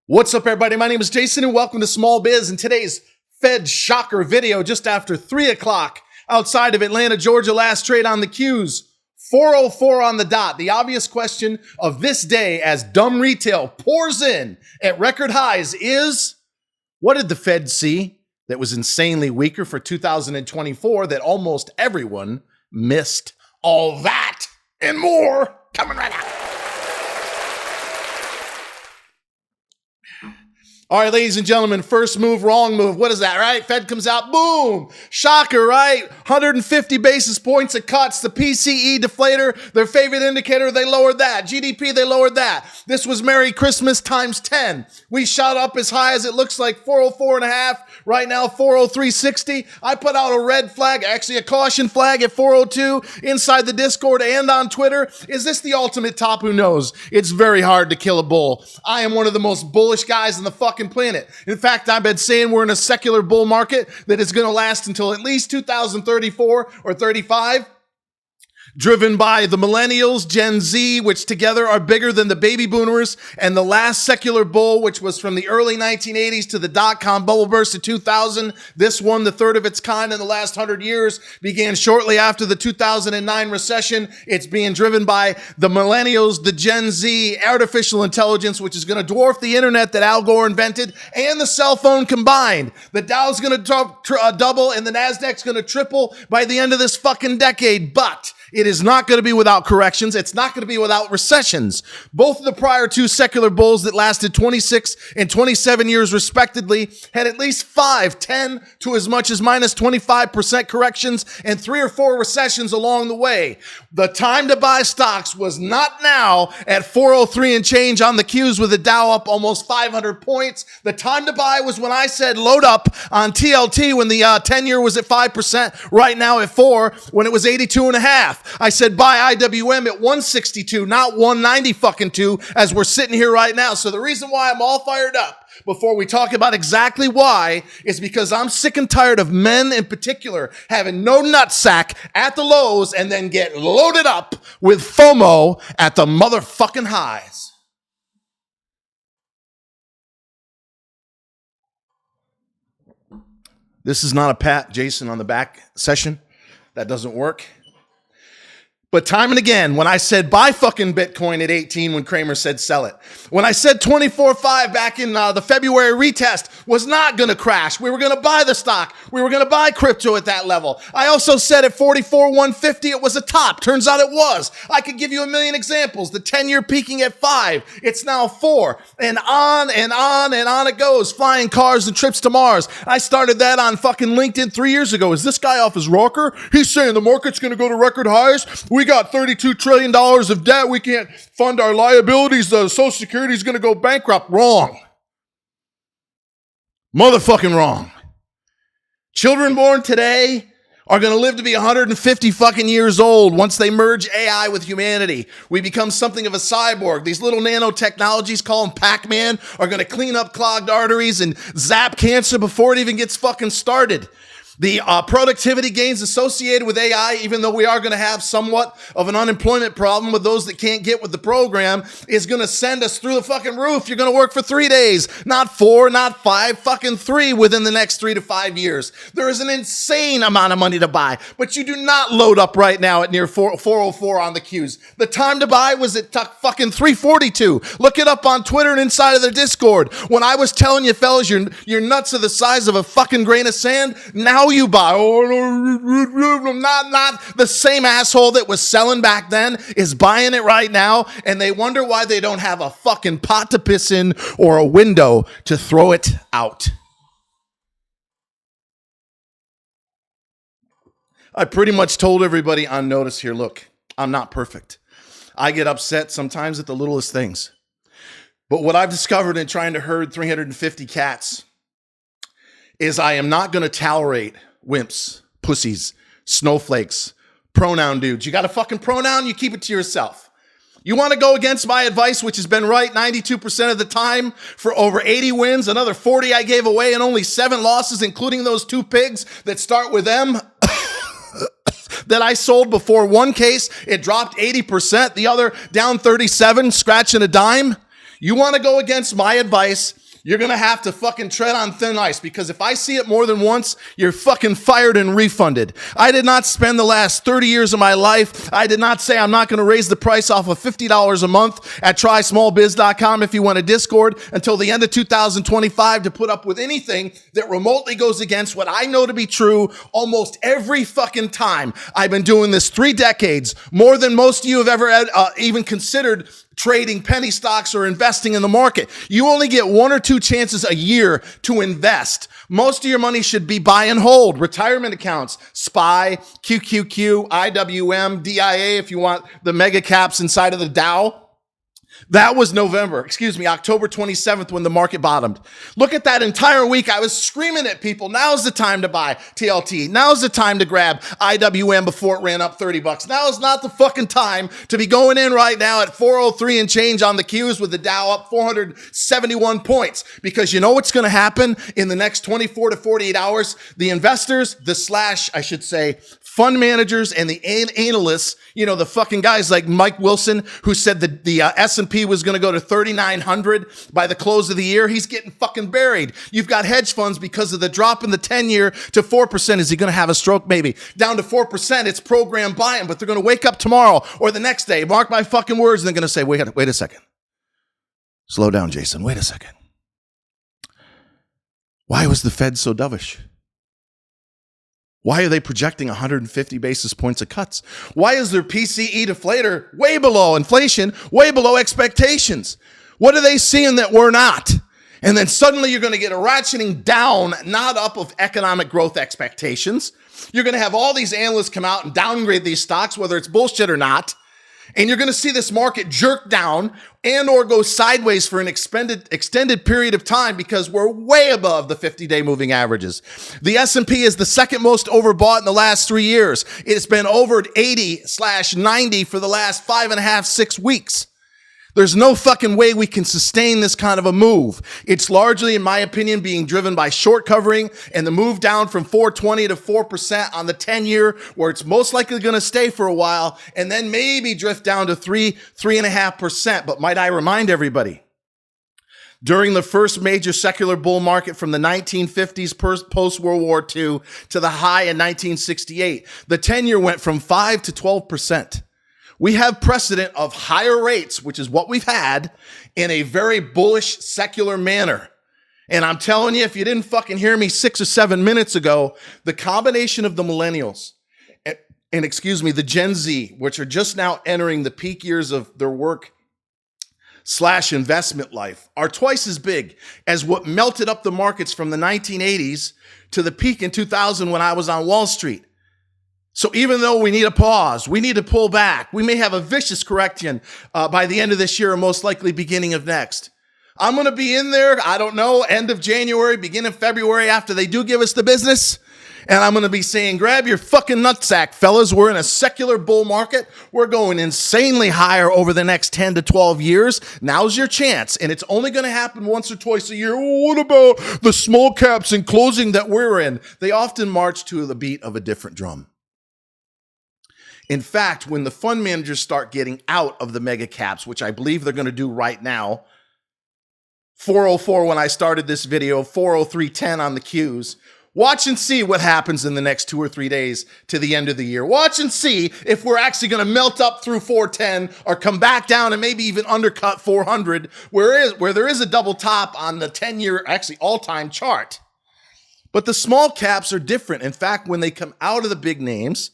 What's up, everybody? My name is Jason, and welcome to Small Biz. In today's Fed shocker video, just after 3 o'clock outside of Atlanta, Georgia, last trade on the Qs, 404 on the dot. The obvious question of this day as dumb retail pours in at record highs is, what did the Fed see that was insanely weaker for 2024 that almost everyone missed? All that and more coming right up. All right, ladies and gentlemen, first move, wrong move. What is that, right? Fed comes out, boom, shocker, right? 150 basis points of cuts. The PCE deflator, their favorite indicator, they lowered that. GDP, they lowered that. This was Merry Christmas times 10. We shot up as high as it looks like 404 and a half. Right now, 403.60. I put out a red flag, actually a caution flag at 402 inside the Discord and on Twitter. Is this the ultimate top? Who knows? It's very hard to kill a bull. I am one of the most bullish guys on the fucking planet. In fact, I've been saying we're in a secular bull market that is going to last until at least 2034 or 35. Driven by the millennials, Gen Z, which together are bigger than the baby boomers, and the last secular bull, which was from the early 1980s to the dot-com bubble burst of 2000. This one, the third of its kind in the last 100 years, began shortly after the 2009 recession. It's being driven by the millennials, the Gen Z, artificial intelligence, which is going to dwarf the internet that Al Gore invented, and the cell phone combined. The Dow's going to double, and the Nasdaq's going to triple by the end of this fucking decade, but it is not going to be without corrections. It's not going to be without recessions. Both of the prior two secular bulls that lasted 26 and 27 years respectively had at least 5, 10 to as much as minus 25% corrections and 3 or 4 recessions along the way. The time to buy stocks was not now at 403 and change on the Qs with the Dow up almost 500 points. The time to buy was when I said load up on TLT when the 10-year was at 5%, right now at 4, when it was 82 and a half. I said buy IWM at 162, not 190 fucking 2, as we're sitting here right now. So the reason why I'm all fired up before we talk about exactly why is because I'm sick and tired of men in particular having no nutsack at the lows and then get loaded up with FOMO at the motherfucking highs. This is not a pat Jason on the back session. That doesn't work. But time and again, when I said buy fucking Bitcoin at 18 when Kramer said sell it, when I said 24.5 back in the February retest was not going to crash, we were going to buy the stock, we were going to buy crypto at that level. I also said at 44.150 it was a top. Turns out it was. I could give you a million examples. The 10-year peaking at 5, it's now 4, and on and on and on it goes. Flying cars and trips to Mars. I started that on fucking LinkedIn 3 years ago. Is this guy off his rocker? He's saying the market's going to go to record highs. We got $32 trillion of debt. We can't fund our liabilities. The Social Security is going to go bankrupt. Wrong. Motherfucking wrong. Children born today are going to live to be 150 fucking years old once they merge AI with humanity. We become something of a cyborg. These little nanotechnologies, call them Pac-Man, are going to clean up clogged arteries and zap cancer before it even gets fucking started. The productivity gains associated with AI, even though we are going to have somewhat of an unemployment problem with those that can't get with the program, is going to send us through the fucking roof. You're going to work for 3 days, not 4, not 5, fucking 3 within the next 3 to 5 years. There is an insane amount of money to buy, but you do not load up right now at near 404 on the Qs. The time to buy was at fucking 342. Look it up on Twitter and inside of their Discord. When I was telling you fellas, your nuts are the size of a fucking grain of sand, now you buy. Not the same asshole that was selling back then is buying it right now, and they wonder why they don't have a fucking pot to piss in or a window to throw it out. I pretty much told everybody on notice here, look, I'm not perfect. I get upset sometimes at the littlest things. But what I've discovered in trying to herd 350 cats is I am not going to tolerate wimps, pussies, snowflakes, pronoun dudes. You got a fucking pronoun, you keep it to yourself. You want to go against my advice, which has been right 92% of the time for over 80 wins, another 40 I gave away, and only 7 losses, including those 2 pigs that start with M that I sold before one case. It dropped 80%, the other down 37, scratching a dime. You want to go against my advice, you're going to have to fucking tread on thin ice, because if I see it more than once, you're fucking fired and refunded. I did not spend the last 30 years of my life. I did not say I'm not going to raise the price off of $50 a month at trysmallbiz.com if you want a Discord until the end of 2025 to put up with anything that remotely goes against what I know to be true almost every fucking time. I've been doing this 3 decades, more than most of you have ever even considered trading penny stocks or investing in the market. You only get 1 or 2 chances a year to invest. Most of your money should be buy and hold, retirement accounts, SPY, QQQ, IWM, DIA if you want the mega caps inside of the Dow. That was October 27th when the market bottomed. Look at that entire week. I was screaming at people. Now's the time to buy TLT. Now's the time to grab IWM before it ran up $30. Now is not the fucking time to be going in right now at 403 and change on the Qs with the Dow up 471 points. Because you know what's going to happen in the next 24 to 48 hours? The investors, fund managers and the analysts, the fucking guys like Mike Wilson, who said that the S&P was going to go to 3,900 by the close of the year. He's getting fucking buried. You've got hedge funds because of the drop in the 10-year to 4%. Is he going to have a stroke? Maybe. Down to 4%. It's program buying, but they're going to wake up tomorrow or the next day, mark my fucking words, and they're going to say, wait a second. Slow down, Jason. Wait a second. Why was the Fed so dovish? Why are they projecting 150 basis points of cuts? Why is their PCE deflator way below inflation, way below expectations? What are they seeing that we're not? And then suddenly you're going to get a ratcheting down, not up, of economic growth expectations. You're going to have all these analysts come out and downgrade these stocks, whether it's bullshit or not. And you're going to see this market jerk down and or go sideways for an extended period of time because we're way above the 50-day moving averages. The S&P is the second most overbought in the last 3 years. It's been over 80/90 for the last 5.5, 6 weeks. There's no fucking way we can sustain this kind of a move. It's largely, in my opinion, being driven by short covering and the move down from 4.20 to 4% on the 10-year, where it's most likely going to stay for a while, and then maybe drift down to 3.5%. But might I remind everybody, during the first major secular bull market from the 1950s post-World War II to the high in 1968, the 10-year went from 5 to 12%. We have precedent of higher rates, which is what we've had, in a very bullish secular manner. And I'm telling you, if you didn't fucking hear me 6 or 7 minutes ago, the combination of the millennials and the Gen Z, which are just now entering the peak years of their work/investment life, are twice as big as what melted up the markets from the 1980s to the peak in 2000 when I was on Wall Street. So even though we need a pause, we need to pull back, we may have a vicious correction by the end of this year or most likely beginning of next. I'm going to be in there, I don't know, end of January, beginning of February after they do give us the business. And I'm going to be saying, grab your fucking nutsack, fellas. We're in a secular bull market. We're going insanely higher over the next 10 to 12 years. Now's your chance. And it's only going to happen once or twice a year. What about the small caps and closing that we're in? They often march to the beat of a different drum. In fact, when the fund managers start getting out of the mega caps, which I believe they're going to do right now, 404 when I started this video, 403.10 on the Qs, watch and see what happens in the next 2 or 3 days to the end of the year. Watch and see if we're actually going to melt up through 410 or come back down and maybe even undercut 400, where there is a double top on the 10-year, actually all-time chart. But the small caps are different. In fact, when they come out of the big names,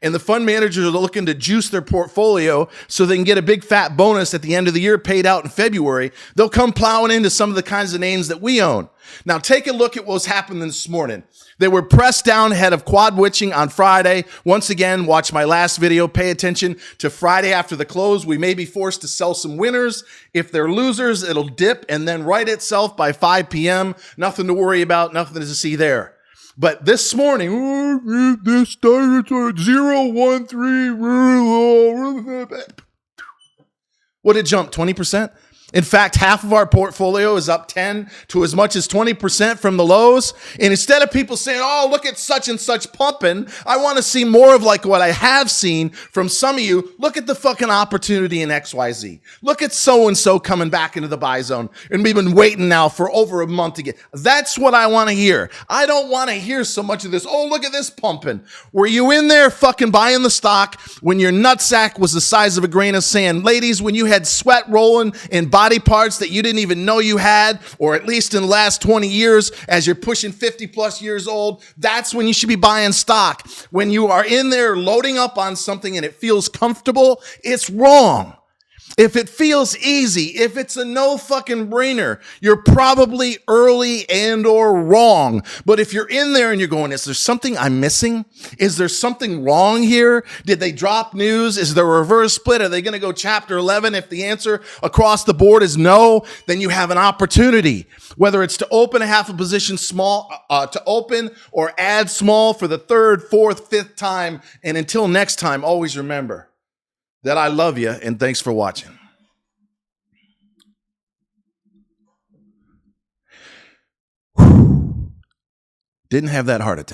and the fund managers are looking to juice their portfolio so they can get a big fat bonus at the end of the year paid out in February, they'll come plowing into some of the kinds of names that we own. Now, take a look at what's happened this morning. They were pressed down ahead of quad witching on Friday. Once again, watch my last video. Pay attention to Friday after the close. We may be forced to sell some winners. If they're losers, it'll dip and then right itself by 5 p.m. Nothing to worry about, nothing to see there. But this morning, this started at 0.13. What did it jump? 20%? In fact, half of our portfolio is up 10 to as much as 20% from the lows. And instead of people saying, oh, look at such and such pumping, I want to see more of like what I have seen from some of you. Look at the fucking opportunity in XYZ. Look at so-and-so coming back into the buy zone. And we've been waiting now for over a month to get. That's what I want to hear. I don't want to hear so much of this. Oh, look at this pumping. Were you in there fucking buying the stock when your nutsack was the size of a grain of sand? Ladies, when you had sweat rolling in body parts that you didn't even know you had, or at least in the last 20 years as you're pushing 50 plus years old, that's when you should be buying stock. When you are in there loading up on something and it feels comfortable, it's wrong. If it feels easy, if it's a no fucking brainer, you're probably early and or wrong. But if you're in there and you're going, is there something I'm missing? Is there something wrong here? Did they drop news? Is there a reverse split? Are they going to go chapter 11? If the answer across the board is no, then you have an opportunity, whether it's to open a half a position small, to open or add small for the third, fourth, fifth time. And until next time, always remember that I love you, and thanks for watching. Didn't have that heart attack.